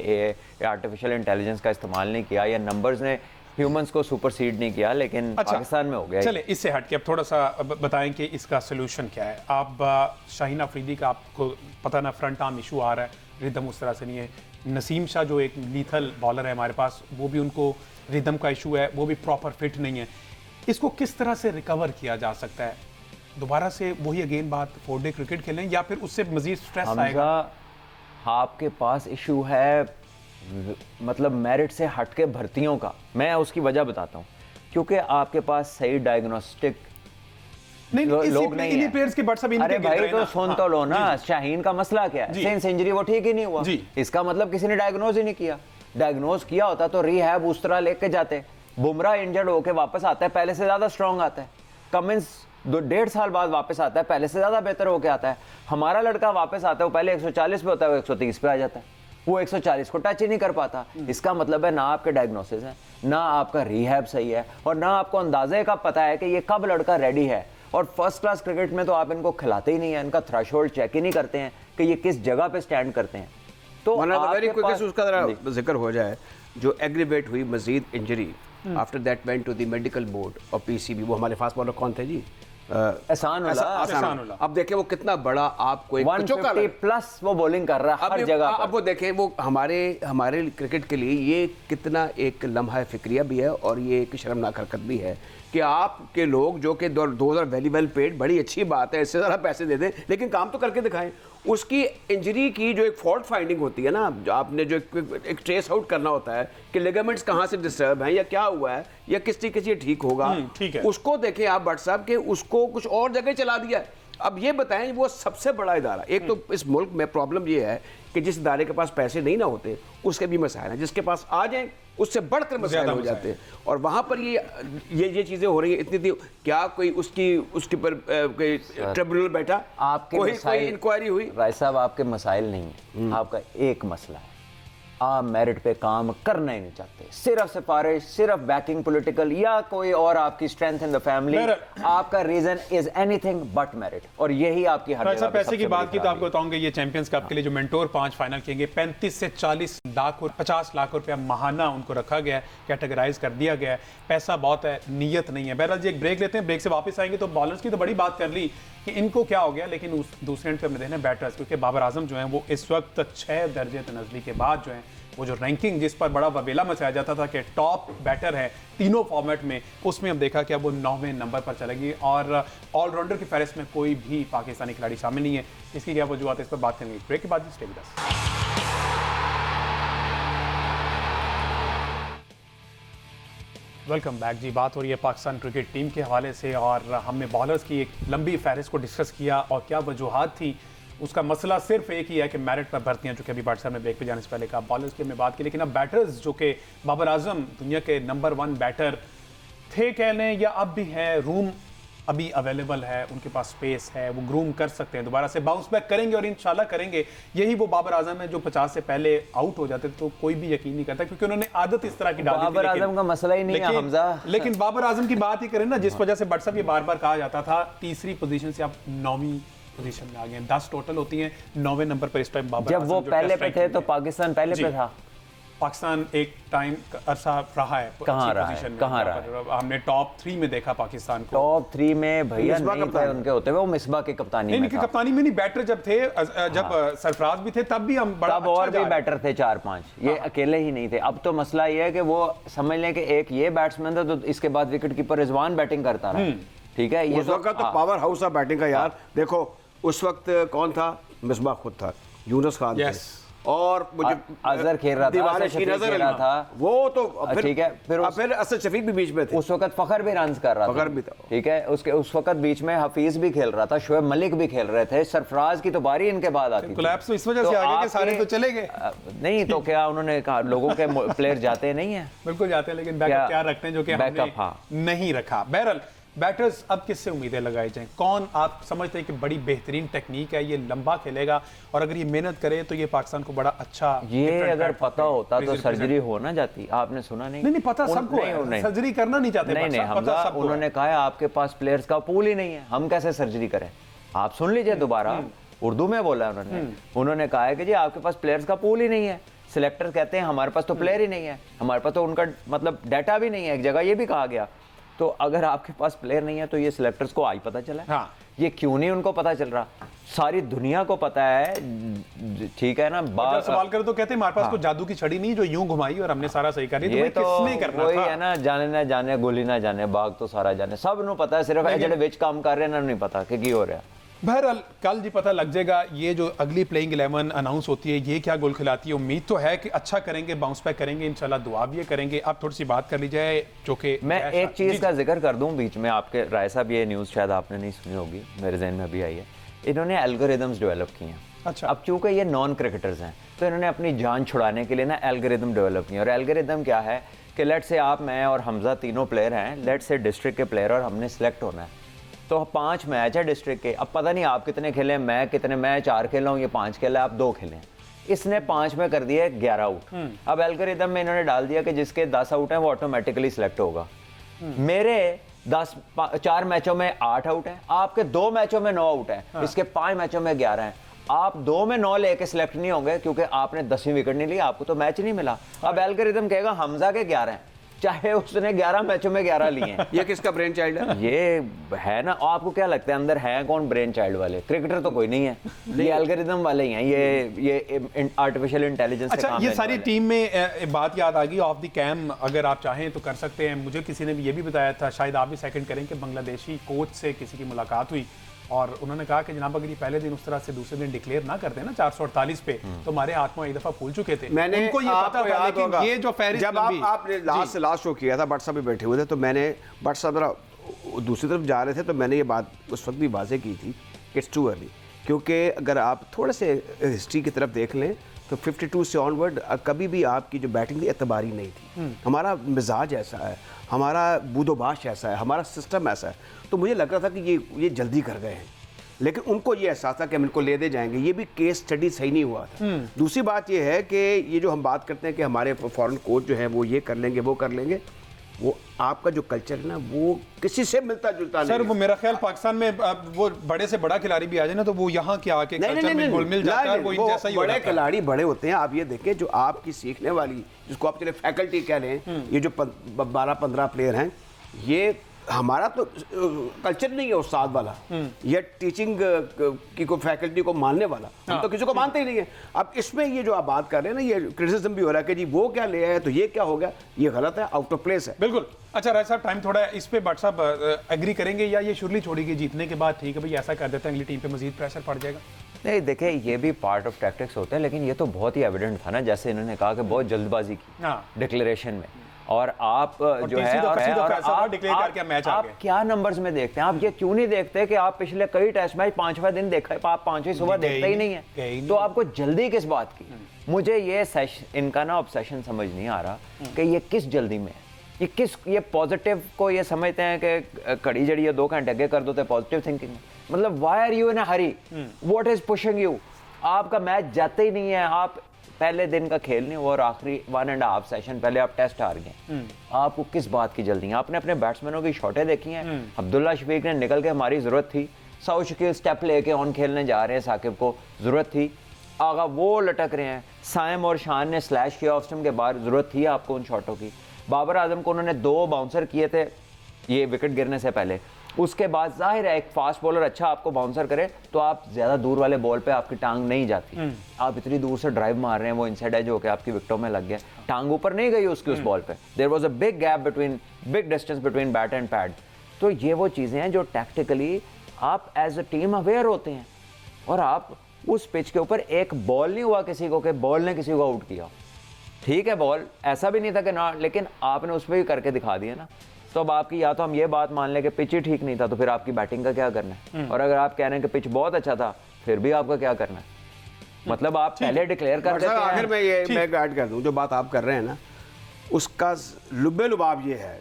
आर्टिफिशियल इंटेलिजेंस का इस्तेमाल नहीं किया, या नंबर्स ने ह्यूमंस को सुपरसीड नहीं किया, लेकिन पाकिस्तान में हो गया। चले इससे हट के अब थोड़ा सा बताएं कि इसका सोल्यूशन क्या है। आप शाहीन अफरीदी का आपको पता ना फ्रंट आर्म इशू आ रहा है, रिदम उस तरह से नहीं है। नसीम शाह जो एक लीथल बॉलर है हमारे पास, वो भी उनको रिदम का इशू है, वो भी प्रॉपर फिट नहीं है। इसको किस तरह से रिकवर किया जा सकता है? दोबारा से वही अगेन बात 4 डे क्रिकेट खेलें या फिर उससे मजीद स्ट्रेस आएगा? आपके पास इशू है मतलब मेरिट से हट के भर्तियों का। मैं उसकी वजह बताता हूँ, क्योंकि आपके पास सही डायग्नोस्टिक लोग नहीं है। अरे भाई तो सुन तो लो ना, शाहीन का मसला क्या है? सेंस इंजरी, वो ठीक ही नहीं हुआ, इसका मतलब किसी ने डायग्नोज ही नहीं किया। डायग्नोज किया होता तो रिहैब उस तरह लेके जाते। बुमराह इंजर्ड होके वापस आता है, पहले से ज्यादा स्ट्रांग आता है। कमिंस 1.5 साल बाद वापस आता है, पहले से ज्यादा बेहतर होके आता है। हमारा लड़का वापस आता है, वो पहले 140 पे होता है, वो 130 पे आ जाता है, वो 140 को टच ही नहीं कर पाता। इसका मतलब है ना आपके डायग्नोसिस है, ना आपका रिहैब सही है, और ना आपको अंदाजे का पता है कि ये कब लड़का रेडी है। और फर्स्ट क्लास क्रिकेट में तो आप इनको खिलाते ही नहीं है, इनका थ्रेशोल्ड चेक ही नहीं करते हैं कि ये किस जगह पे स्टैंड करते हैं। तो उसका जिक्र हो जाए, जो एग्रीवेट हुई Majid injury, after that went to the medical board और पीसीबी। वो हमारे फास्ट बॉलर कौन थे जी? एहसान। अब देखें वो कितना बड़ा आपको 150 प्लस वो बॉलिंग कर रहा है हर जगह। अब वो देखें वो हमारे क्रिकेट के लिए ये कितना एक लम्हा फिक्रिया भी है, और ये एक शर्मनाक हरकत भी है कि आपके लोग जो कि 2000 वेरी वेल पेड, बड़ी अच्छी बात है, इससे ज़्यादा पैसे दे दें, लेकिन काम तो करके दिखाएं। उसकी इंजरी की जो एक फॉल्ट फाइंडिंग होती है ना, जो आपने जो एक ट्रेस आउट करना होता है कि लिगामेंट्स कहाँ से डिस्टर्ब हैं या क्या हुआ है या किस तरीके से ठीक होगा, ठीक है। उसको देखें आप भट्ट साहब के, उसको कुछ और जगह चला दिया। अब ये बताएं, वो सबसे बड़ा इदारा, एक तो इस मुल्क में प्रॉब्लम ये है कि कि जिस इदारे के पास पैसे नहीं ना होते उसके भी मसाइल हैं, जिसके पास आ जाए उससे बढ़कर मसाइल हो जाते हैं। और वहाँ पर ये चीज़ें हो रही हैं इतनी क्या कोई उसके पर कोई ट्रिब्यूनल बैठा, आपके कोई इंक्वायरी हुई? भाई साहब आपके मसाइल नहीं है, आपका एक मसला है, आप मेरिट पे काम करना ही नहीं चाहते, सिर्फ सिफारिश, सिर्फ बैकिंग पॉलिटिकल या कोई और आपकी स्ट्रेंथ इन द फैमिली, आपका reason is anything but merit, और यही आपकी हर जगह पैसे की बात की तो आपको बताऊंगा ये चैंपियंस कप के लिए जो मेंटोर 5 फाइनल खेलेंगे 35 से 40 लाख और 50 लाख रुपया महाना उनको रखा गया है, कैटेगराइज कर दिया गया है। पैसा बहुत है, नीयत नहीं है। बहरहाल जी एक ब्रेक लेते हैं, ब्रेक से वापस आएंगे। तो बॉलर्स की तो बड़ी बात कर ली कि इनको क्या हो गया, लेकिन उस दूसरे एंड पे हमने देखना बैटर्स, क्योंकि बाबर आजम जो है वो इस वक्त 6 दर्जे तनज़्ज़ुली के बाद जो है वो जो रैंकिंग जिस पर बड़ा वबेला मचाया जाता था कि टॉप बैटर है तीनों फॉर्मेट में, उसमें हम देखा कि अब वो 9वें नंबर पर चलेगी और ऑलराउंडर की फहरिस्त में कोई भी पाकिस्तानी खिलाड़ी शामिल नहीं है। इसकी क्या वजूहत है, इस पर बात करेंगे ब्रेक के बाद। Stay with us. Welcome back ji. बात हो रही है पाकिस्तान क्रिकेट टीम के हवाले से और हमने बॉलर्स की एक लंबी फहरिस्त को डिस्कस किया और क्या वजूहत थी। उसका मसला सिर्फ एक ही है कि मेरिट पर भर्तियां, जो कि अभी बादशाह में ब्रेक पे जाने से पहले का बॉलर्स की हमने बात की, लेकिन अब बैटर्स जो कि बाबर आजम दुनिया के नंबर 1 बैटर थे कह लें या अब भी हैं, रूम अभी अवेलेबल है, उनके पास स्पेस है, वो ग्रूम कर सकते हैं, दोबारा से बाउंस बैक करेंगे और इंशाल्लाह करेंगे। यही वो बाबर आजम है जो 50 से पहले आउट हो जाते तो कोई भी यकीन नहीं करता, क्योंकि उन्होंने आदत इस तरह की डाली थी। बाबर आजम का मसला ही नहीं है हमजा। लेकिन बाबर आजम की बात ही करें ना, जिस वजह से बट साहब ये बार बार कहा जाता था, तीसरी पोजीशन से आप 9वीं पोजीशन में आ गए। 10 टोटल होती हैं, 9वें नंबर पर इस टाइम बाबर जब वो पहले पे थे तो पाकिस्तान पहले पे था। पाकिस्तान एक टाइम अरसा रहा है, कहाँ रहा है? हमने टॉप 3 में देखा पाकिस्तान को। टॉप 3 में भैया नहीं थे उनके होते हुए, वो मिसबा के कप्तानी में था। कप्तानी में नहीं, बैटर जब थे, जब सरफराज भी थे तब भी हम बड़ा तब और भी बैटर थे 4-5, ये अकेले ही नहीं थे। अब तो मसला ये है कि वो समझ लें कि एक ये बैट्समैन था तो इसके बाद विकेट कीपर रिजवान बैटिंग करता रहा, ठीक है। ये उस वक्त तो पावर हाउस था बैटिंग का यार। देखो उस वक्त कौन था, मिसबा खुद था, यूनुस खान थे, और अजहर खेल रहा था, शफीक खेल रहा था, वो तो ठीक है। फिर असद शफीक भी बीच में थे, उस वक्त फखर भी रन कर रहा था, फखर भी था, ठीक है। उसके उस वक्त बीच में हफीज भी खेल रहा था, शोएब मलिक भी खेल रहे थे, सरफराज की तो बारी इनके बाद आती थी। कोलैप्स तो इस वजह से आ गया कि सारे तो चले गए। नहीं तो क्या उन्होंने कहा लोगों के प्लेयर जाते नहीं है? बिल्कुल जाते हैं, लेकिन बैकअप क्या रखते हैं जो कि हमने नहीं रखा। बहरहाल बैटर्स अब किससे उम्मीदें लगाई जाएं? कौन आप समझते हैं कि बड़ी बेहतरीन टेक्निक है, ये लंबा खेलेगा और अगर ये मेहनत करे तो ये पाकिस्तान को बड़ा अच्छा, ये अगर पता होता तो सर्जरी हो ना जाती। आपने सुना नहीं पता सबको है, सर्जरी करना नहीं चाहते। नहीं हमजा, उन्होंने कहा है आपके पास प्लेयर्स का पूल ही नहीं है, हम कैसे सर्जरी करें? आप सुन लीजिए दोबारा, उर्दू में बोला उन्होंने कहा है कि जी आपके पास प्लेयर्स का पूल ही नहीं है। सिलेक्टर कहते हैं हमारे पास तो प्लेयर ही नहीं है, हमारे पास तो उनका मतलब डाटा भी नहीं है। एक जगह ये भी कहा गया। तो अगर आपके पास प्लेयर नहीं है तो ये सिलेक्टर्स को आई पता चला है। हाँ। ये क्यों नहीं उनको पता चल रहा? सारी दुनिया को पता है, ठीक है ना। जब सवाल करें तो कहते हैं हमारे पास कोई जादू की छड़ी नहीं जो यूं घुमाई और हमने सारा सही कर दिया। ये तो किसने करना वही था? है ना, जाने ना जाने गोली ना जाने बाग तो सारा जाने, सब नु पता है, सिर्फ जेडे विच काम कर रहे हैं ना नहीं पता कि की हो रहा है। बहरहाल कल जी पता लग जाएगा। ये जो अगली प्लेइंग 11 अनाउंस होती है, ये क्या गोल खिलाती है। उम्मीद तो है कि अच्छा करेंगे, बाउंस बैक करेंगे, इंशाल्लाह दुआ भी करेंगे। अब थोड़ी सी बात कर ली जाए जो कि मैं एक चीज़ का जिक्र कर दूं बीच में, आपके राय साहब ये न्यूज़ शायद आपने नहीं सुनी होगी, मेरे जहन में अभी आई है। इन्होंने एल्गोरिदम्स डेवलप किए हैं। अच्छा। अब चूंकि ये नॉन क्रिकेटर्स हैं तो इन्होंने अपनी जान छुड़ाने के लिए ना एल्गोरिदम डेवलप किए। और एल्गोरिदम क्या है कि लेट से आप, मैं और हमजा तीनों प्लेयर हैं, लेट से डिस्ट्रिक्ट के प्लेयर, और हमने सेलेक्ट होना है। तो 5 मैच है डिस्ट्रिक्ट के। अब पता नहीं आप कितने खेले, मैं कितने, मैं 4 खेला हूँ, ये 5 खेला, आप 2 खेले। इसने 5 में कर दिया 11 आउट। अब एल्गोरिदम में इन्होंने डाल दिया कि जिसके 10 आउट हैं वो ऑटोमेटिकली सिलेक्ट होगा। मेरे 4 मैचों में 8 आउट है, आपके 2 मैचों में 9 आउट है, इसके 5 मैचों में 11 है। आप 2 में 9 लेके सिलेक्ट नहीं होंगे क्योंकि आपने 10वीं विकेट नहीं ली, आपको तो मैच नहीं मिला। अब एल्गोरिदम कहेगा हमजा के 11 हैं, चाहे उसने 11 मैचों में 11 लिए हैं। ये किसका ब्रेन चाइल्ड है? ये है ना। आपको क्या लगता है अंदर है कौन ब्रेन चाइल्ड वाले? क्रिकेटर तो कोई नहीं है, ये एल्गोरिदम वाले ही हैं, ये आर्टिफिशियल इंटेलिजेंस। अच्छा, ये सारी टीम में बात याद आ गई ऑफ द कैम, अगर आप चाहें तो कर सकते हैं। मुझे किसी ने भी ये भी बताया था, शायद आप भी सेकंड करें, कि बांग्लादेशी कोच से किसी की मुलाकात हुई और उन्होंने कहा कि जनाब अगर ये पहले दिन उस तरह से दूसरे दिन डिक्लेयर ना करते ना 448 पे, तो हमारे आत्मा एक दफा फूल चुके थे। मैंने उनको ये पता था, लेकिन ये जो फहरिस्त जब आपने लास्ट शो किया था, बट साहब भी बैठे हुए थे, तो मैंने बट साहब दूसरी तरफ जा रहे थे, तो मैंने ये बात उस वक्त भी वाजे की थी कि इट्स टू अर्ली, क्योंकि अगर आप थोड़े से हिस्ट्री की तरफ देख लें तो 52 से ऑनवर्ड कभी भी आपकी जो बैटिंग थी एतबारी नहीं थी। हमारा मिजाज ऐसा है, हमारा बूदोबाश ऐसा है, हमारा सिस्टम ऐसा है। तो मुझे लग रहा था कि ये जल्दी कर गए हैं, लेकिन उनको ये एहसास था कि हम इनको ले दे जाएंगे। ये भी केस स्टडी सही नहीं हुआ था। दूसरी बात ये है कि ये जो हम बात करते हैं कि हमारे फॉरेन कोच जो है वो ये कर लेंगे वो कर लेंगे, वो आपका जो कल्चर है ना वो किसी से मिलता जुलता नहीं सर है। वो मेरा ख्याल पाकिस्तान में वो बड़े से बड़ा खिलाड़ी भी आ जाए ना तो वो यहाँ के आके कल्चर में घुल मिल जाता है, वो इन जैसा ही हो बड़े जाता है। खिलाड़ी बड़े होते हैं। आप ये देखें जो आपकी सीखने वाली, जिसको आप चले फैकल्टी कह लें, ये जो 12-15 प्लेयर हैं, ये हमारा तो कल्चर नहीं है उस्ताद वाला या टीचिंग की को फैकल्टी को मानने वाला। हम तो किसी को मानते ही नहीं है। अब इसमें ये जो आप बात कर रहे हैं ना, ये क्रिटिसिज्म भी हो रहा है कि जी वो क्या ले आए तो ये क्या हो गया, ये गलत है, आउट ऑफ प्लेस है। बिल्कुल। अच्छा राज साहब, टाइम थोड़ा है, इस पे भट्ट साहब एग्री करेंगे या ये शुरली छोड़ेगी जीतने के बाद, ठीक है भाई ऐसा कर देते हैं, अगली टीम पे मजीद प्रेशर पड़ जाएगा? नहीं देखिए, ये भी पार्ट ऑफ टैक्टिक्स होते हैं, लेकिन ये तो बहुत ही एविडेंट था ना, जैसे इन्होंने कहा कि बहुत जल्दबाजी की हाँ। डिक्लेरेशन में, और आप जो है सीधा और फैसला आप डिक्लेयर करके मैच आ आप गए। क्या नंबर्स में देखते हैं? आप ये क्यों नहीं देखते कि आप पिछले कई टेस्ट मैच 5वां दिन देखा है, आप 5वीं सुबह देखते ही नहीं है, तो आपको जल्दी किस बात की? मुझे ये इनका ना ऑब्सेशन समझ नहीं आ रहा कि ये किस जल्दी में है, ये पॉजिटिव को ये समझते हैं कि कड़ी जड़ी है 2 घंटे आगे कर दो तो पॉजिटिव थिंकिंग, मतलब why are you in a hurry, what is pushing you? आपका मैच जाते ही नहीं है, आप पहले दिन का खेल नहीं हुआ और आखिरी 1.5 सेशन पहले आप टेस्ट हार गए, आपको किस बात की जल्दी है? आपने अपने बैट्समैनों की शॉटें देखी हैं, अब्दुल्ला शफीक ने निकल के, हमारी जरूरत थी, सऊ शकील स्टेप लेके ऑन खेलने जा रहे हैं, साकिब को जरूरत थी, आगा वो लटक रहे हैं, साइम और शान ने स्लैश किया ऑफ स्टंप के बाहर, जरूरत थी आपको उन शॉटों की। बाबर आजम को उन्होंने 2 बाउंसर किए थे ये विकेट गिरने से पहले, उसके बाद जाहिर है एक फास्ट बॉलर अच्छा आपको बाउंसर करे तो आप ज्यादा दूर वाले बॉल पे आपकी टांग नहीं जाती, आप इतनी दूर से ड्राइव मार रहे हैं, वो इनसाइड एज होकर आपकी विकेटों में लग गया, टांग ऊपर नहीं गई उसकी उस बॉल पे, there was a big gap between, big distance between bat and pad. तो ये वो चीजें हैं जो टैक्टिकली आप एज अ टीम अवेयर होते हैं, और आप उस पिच के ऊपर एक बॉल नहीं हुआ किसी को कि बॉल ने किसी को आउट किया, ठीक है बॉल ऐसा भी नहीं था कि ना, लेकिन आपने उस पर भी करके दिखा दिया ना। तो अब आपकी, या तो हम ये बात मान लें कि पिच ही ठीक नहीं था, तो फिर आपकी बैटिंग का क्या करना है, और अगर आप कह रहे हैं कि पिच बहुत अच्छा था, फिर भी आपका क्या करना है? मतलब आप पहले डिक्लेयर कर देते हैं। आखिर में ये मैं ऐड कर दूं, जो बात आप कर रहे हैं ना, उसका लुब्बे लुबाब ये है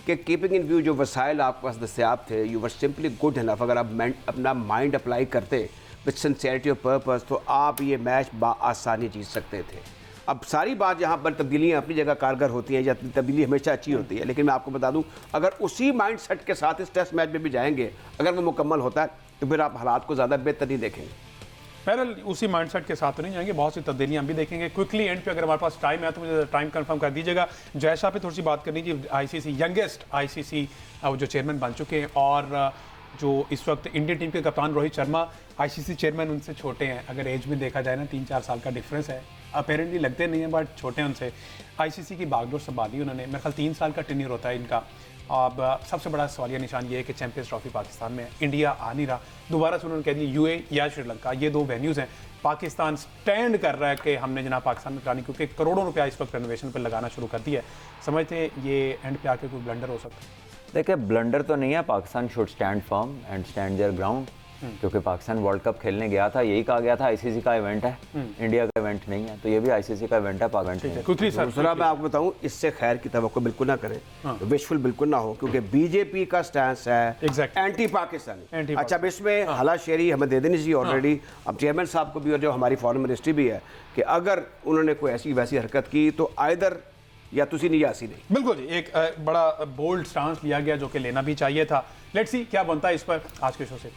कि कीपिंग इन व्यू जो वसाइल आपके पास दस्तियाब थे, you were simply good enough. अगर आप अपना माइंड अप्लाई करते विद सिंसियरिटी ऑफ पर्पस तो आप ये मैच आसानी जीत सकते थे। अब सारी बात यहाँ पर तब्दीलियाँ अपनी जगह कारगर होती हैं, या तब्दीली हमेशा अच्छी होती है, लेकिन मैं आपको बता दूं अगर उसी माइंड सेट के साथ इस टेस्ट मैच में भी जाएंगे, अगर वो मुकम्मल होता है तो फिर आप हालात को ज़्यादा बेहतर नहीं देखेंगे। बहरहाल उसी माइंडसेट के साथ तो नहीं जाएंगे, बहुत सी तब्दीलियां हम भी देखेंगे। क्विकली एंड पे अगर हमारे पास टाइम है तो मुझे टाइम कंफर्म कर दीजिएगा। जय शाह पे थोड़ी सी बात करनी थी, आईसीसी यंगेस्ट आईसीसी जो चेयरमैन बन चुके हैं, और जो इस वक्त इंडियन टीम के कप्तान रोहित शर्मा आईसीसी चेयरमैन उनसे छोटे हैं, अगर एज में देखा जाए ना 3-4 साल का डिफरेंस है, अपेरेंटली लगते नहीं हैं बट छोटे हैं उनसे। आईसीसी की बागडोर संभाली उन्होंने, मेरे ख्याल 3 साल का टेन्योर होता है इनका। अब सबसे बड़ा सवालिया निशान ये है कि चैंपियंस ट्रॉफी पाकिस्तान में है, इंडिया आ नहीं रहा, दोबारा से उन्होंने कह दिया यूए या श्रीलंका, ये 2 वेन्यूज़ हैं। पाकिस्तान स्टैंड कर रहा है कि हमने जनाब पाकिस्तान में करानी, क्योंकि करोड़ों रुपया इस वक्त रेनोवेशन पर लगाना शुरू कर दिया है। समझते ये एंड पे आके कोई ब्लंडर हो सकता है? देखिए ब्लंडर तो नहीं है, Pakistan should stand firm and stand their ground, क्योंकि पाकिस्तान वर्ल्ड कप खेलने गया था, यही कहा गया था आईसीसी का इवेंट है, इंडिया का इवेंट नहीं है, तो ये भी आईसीसी का इवेंट है, पाकिस्तान। दूसरा मैं आपको बताऊं, इससे खैर की तवक्को बिल्कुल ना करें, विशफुल बिल्कुल ना हो, क्योंकि बीजेपी का स्टैंस है एंटी पाकिस्तानी। अच्छा, अब इसमें हला शेरी हमें दे देनी चाहिए ऑलरेडी, अब चेयरमैन साहब को भी और जो हमारी फॉरेन मिनिस्ट्री भी है, कि अगर उन्होंने कोई ऐसी वैसी हरकत की तो आइदर या तुसी नहीं या सी नहीं। बिल्कुल जी, एक बड़ा बोल्ड स्टांस लिया गया जो कि लेना भी चाहिए था। लेट्स सी क्या बनता है इस पर आज के शो से।